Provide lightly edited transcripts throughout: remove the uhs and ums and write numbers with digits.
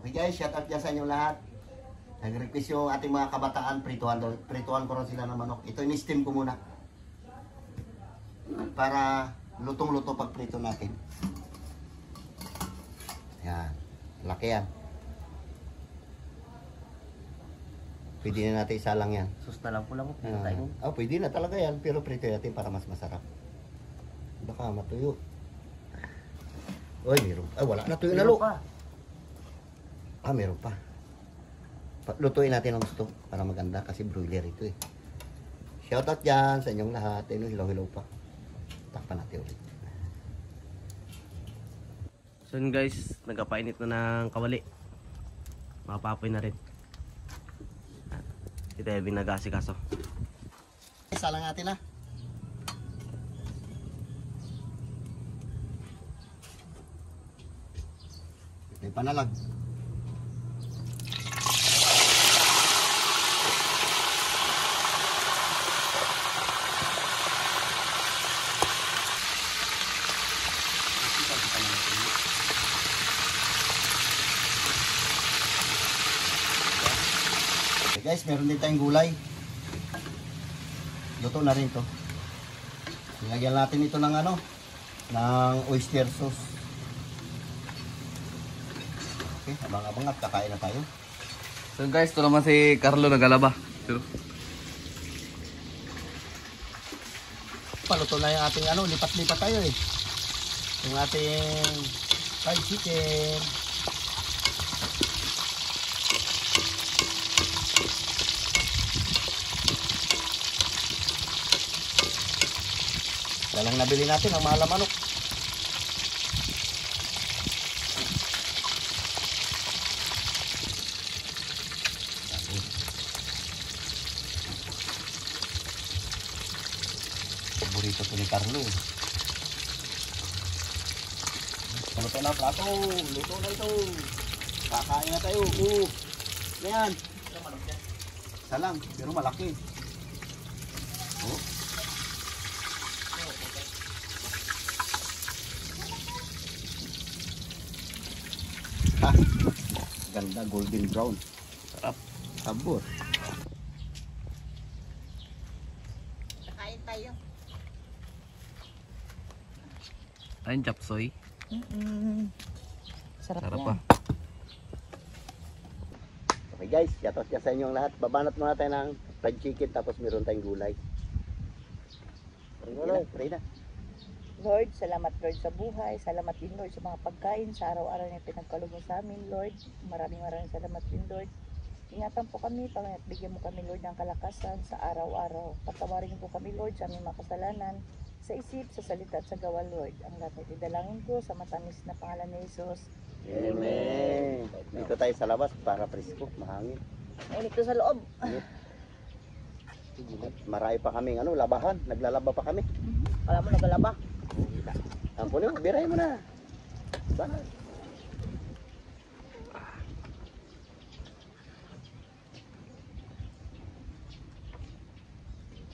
Okay guys, shout out dyan sa inyong lahat. Nag-request yung ating mga kabataan, prituhan ko rin sila ng manok. Ito in-steam ko muna. Para lutong-luto pag prito natin. Yan, laki yan. Pwede na natin isa lang yan. Sus na lang po lang. Pwede na talaga yan, pero prito natin para mas masarap. Baka matuyo. Uy, meron. Ay, wala na tuyo na lo. Meron pa. Lutuin natin ang gusto para maganda kasi broiler ito eh. Shoutout dyan sa inyong lahat. Ayun, hilaw-hilaw pa. Takpan natin ulit. So yun guys, nagkapainit na ng kawali. Makapapoy na rin. Ito yung binagasi-kaso. Isa lang natin ha. May panalag. Guys, meron din tayong gulay. Luto na rin to. Nilagyan natin ito ng ng oyster sauce. Okay, abang-abang at kakain na tayo. So guys, ito naman si Carlo nagalaba. Paluto na yung ating lipat-lipat tayo eh. Yung ating fried chicken. Lang nabili natin ang mahal na manok. Paborito to ni Carlo. Luto na plato. Luto na ito. Kakain na tayo. Yan. Isa lang, pero malaki. Ganda, golden brown. Sarap. Sabor. Kakain tayo. Ayun, chapsoy. Sarap pa. Okay guys, yatos dyan sa inyong lahat. Babanat muna tayo ng fried chicken tapos meron tayong gulay. Pray na. Lord, salamat Lord sa buhay. Salamat din Lord sa mga pagkain sa araw-araw na pinagkaloob mo sa amin, Lord. Maraming salamat din Lord. Ingatan po kami, Panginoon, at bigyan mo kami Lord ng kalakasan sa araw-araw. Patawarin po kami Lord sa aming makasalanan, sa isip, sa salita at sa gawa Lord. Ang lahat ay idalangin ko sa matamis na pangalan ni Jesus. Amen. Dito tayo sa labas para presko, mahangin. Mainit ko sa loob. Marami pa kaming labahan. Naglalaba pa kami. Kala mo nagalaba. Ampun mo, biray mo na. Sana.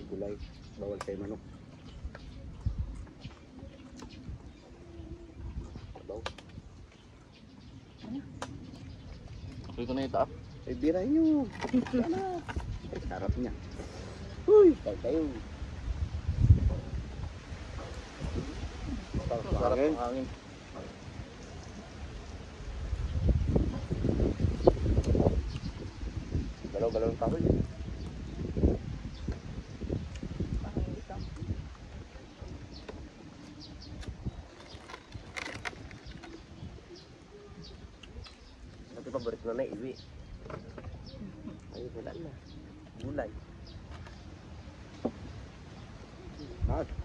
Gulay, bawal sa manok. Sabaw. Ito na ito. Biray nyo. Sana. Sarap niya. Uy, tayo. Sarap ng hangin. Galaw-galaw ng kahoy. Nanti paborit ko na iwi. Ayun, wala na. Gulay.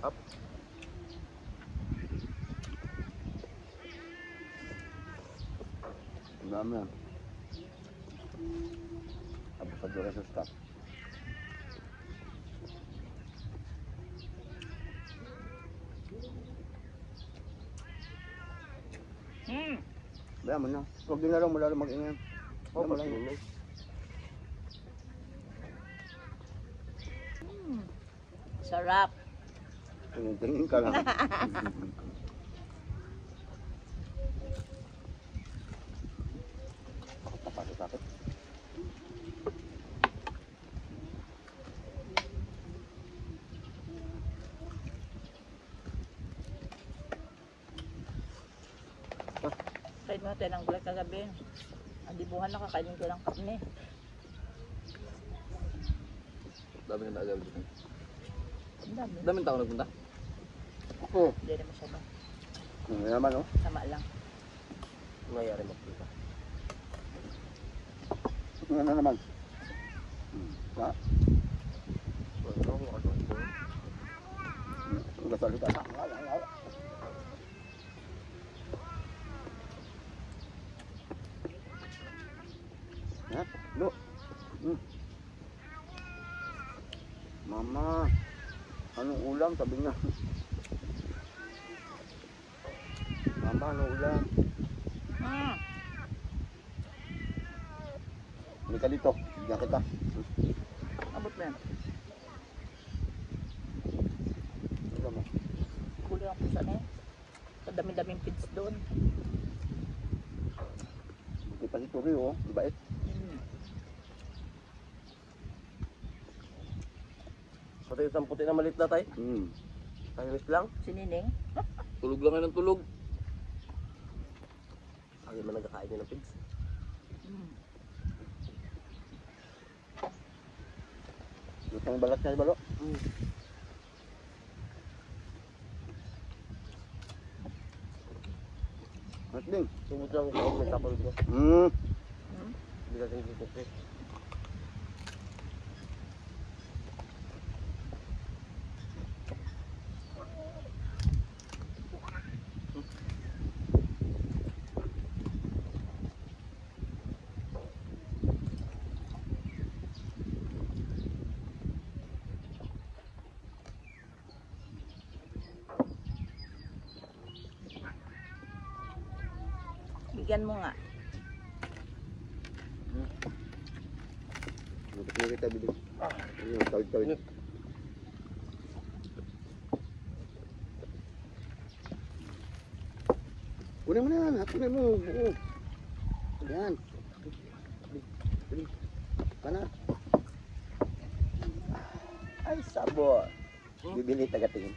Up. Dami yan. Abusadura sa stock. Bayan mo na. Huwag din na lang mula mag-ingay. Oh, mag-ingay. Sarap. Tingin ka lang. Bakit? Kain mo tayo ng gulay kagabi. Adibuhan na kakainin ko ng karne. Dami na agad dito. Ang dami. Daming tao nagpunta. Oo. Hindi naman siya ba? Ano naman, oh. Sama lang. Ang nangyari magpunta. Ano naman? Ha? Nagsalita na. Ha? Lo. Mama, anong ulam? Sabi niya. Mama, anong ulam? Hmm. Hindi ka dito. Bigyan kita. Abot mo yan. Ulam mo. Kulo ang pusa na yan. Kadami-daming pids doon. Buti pa si Turi, oh. Bait. Hmm. Pati isang puti na malit na tayo. Tahimik lang. Sinining. Tulog lang kayo ng tulog. Lagi man nagkakain niya ng pigs. Hmm. Gusto ang balat niya, balo? At din. Sumut lang ito. May tapos ko. Hmm. Hindi ka tingin dito. Bigyan mo nga. Buti na kita bilis. Ayun, tawid-tawid. Kunin mo na yan. Kunin mo. Oo. Yan. Dali. Kana. Ay, sabor. Bibili taga-tingin.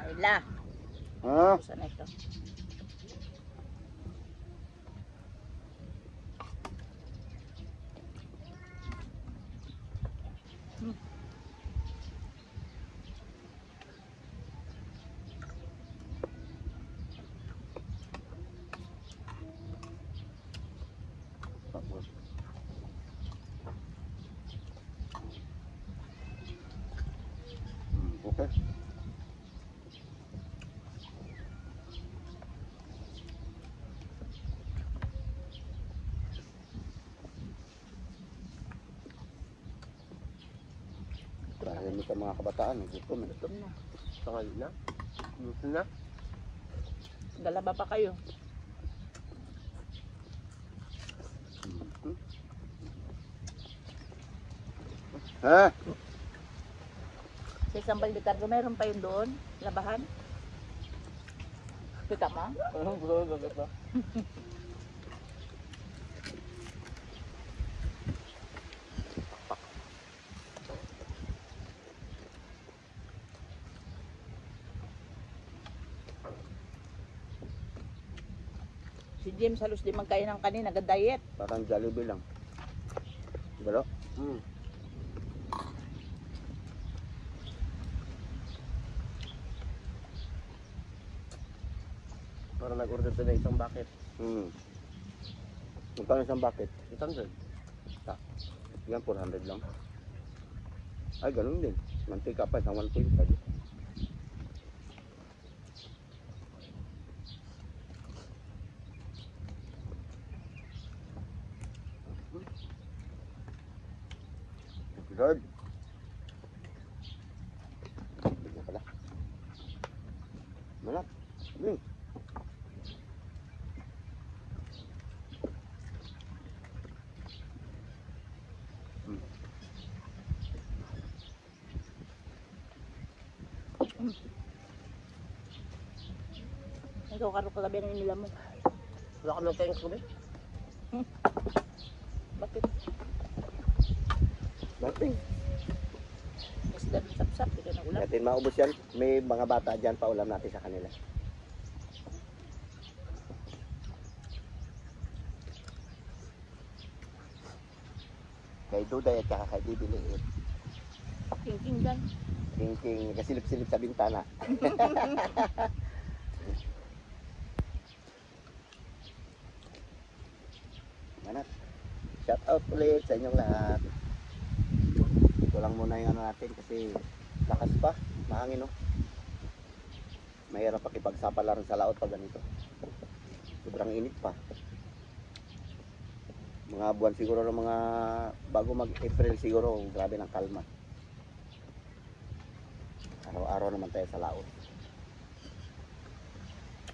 Ayla. Ha? Pusa na ito. Tapos. Okay. Dahil sa mga kabataan, gutom eh. Gutom na. Tangali na. Gusto na. Galaba pa kayo. Ha? Sa isang baldekardo, meron pa yun doon. Labahan. Kita ma? Anong gusto ko ba? Si James halos di magkain ng kanin. Nag-diet. Parang Jollibee lang. Balo? Para nag-order tayo ng isang bucket. Magkano isang bucket? 800. Yan, 400 lang. Ay, ganun din. Mantika pa, isang 1.5. Lord. Tignan pala. Malap. Ikaw karo kagabi ang nila mo. Wala ka nagkain kagabi. Bakit? Dating. Isda ng sapsap, ito na ulam. Natin maubos yan. May mga bata dyan, paulam natin sa kanila. Kay Duday at saka kay Bibi Liit. King dyan. King kasilip-silip sa bintana. Manat. Shout out ulit sa inyong lahat. Ito lang muna yung ano natin kasi lakas pa, mahangin no. Mahirap pakipagsapalaran sa laot pag ganito. Sobrang init pa. Mga buwan siguro ng mga bago mag-April siguro, grabe ng kalma. Araw-araw naman tayo sa laot.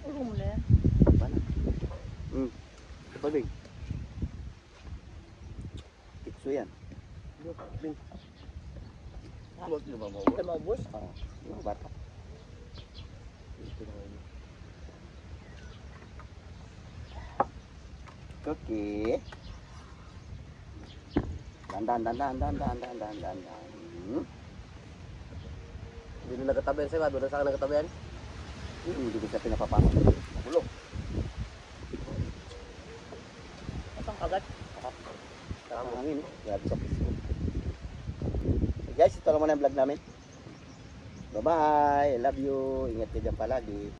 Ulo mo na yan. Mana? Ito big. Itso yan. Bin. Huwag niyo ba Ito maubos. Oo. Yung bata. Cookie. Dan. Hindi na nagkatabihan sa'yo, doon na sa akin nagkatabihan. Hindi ko siya pinapapasok. Nahulog. Itong kagat. Ang hangin. Grabe sa piso. Guys, ito lang muna yung vlog namin. Bye-bye. I love you. Ingat kayo dyan palagi.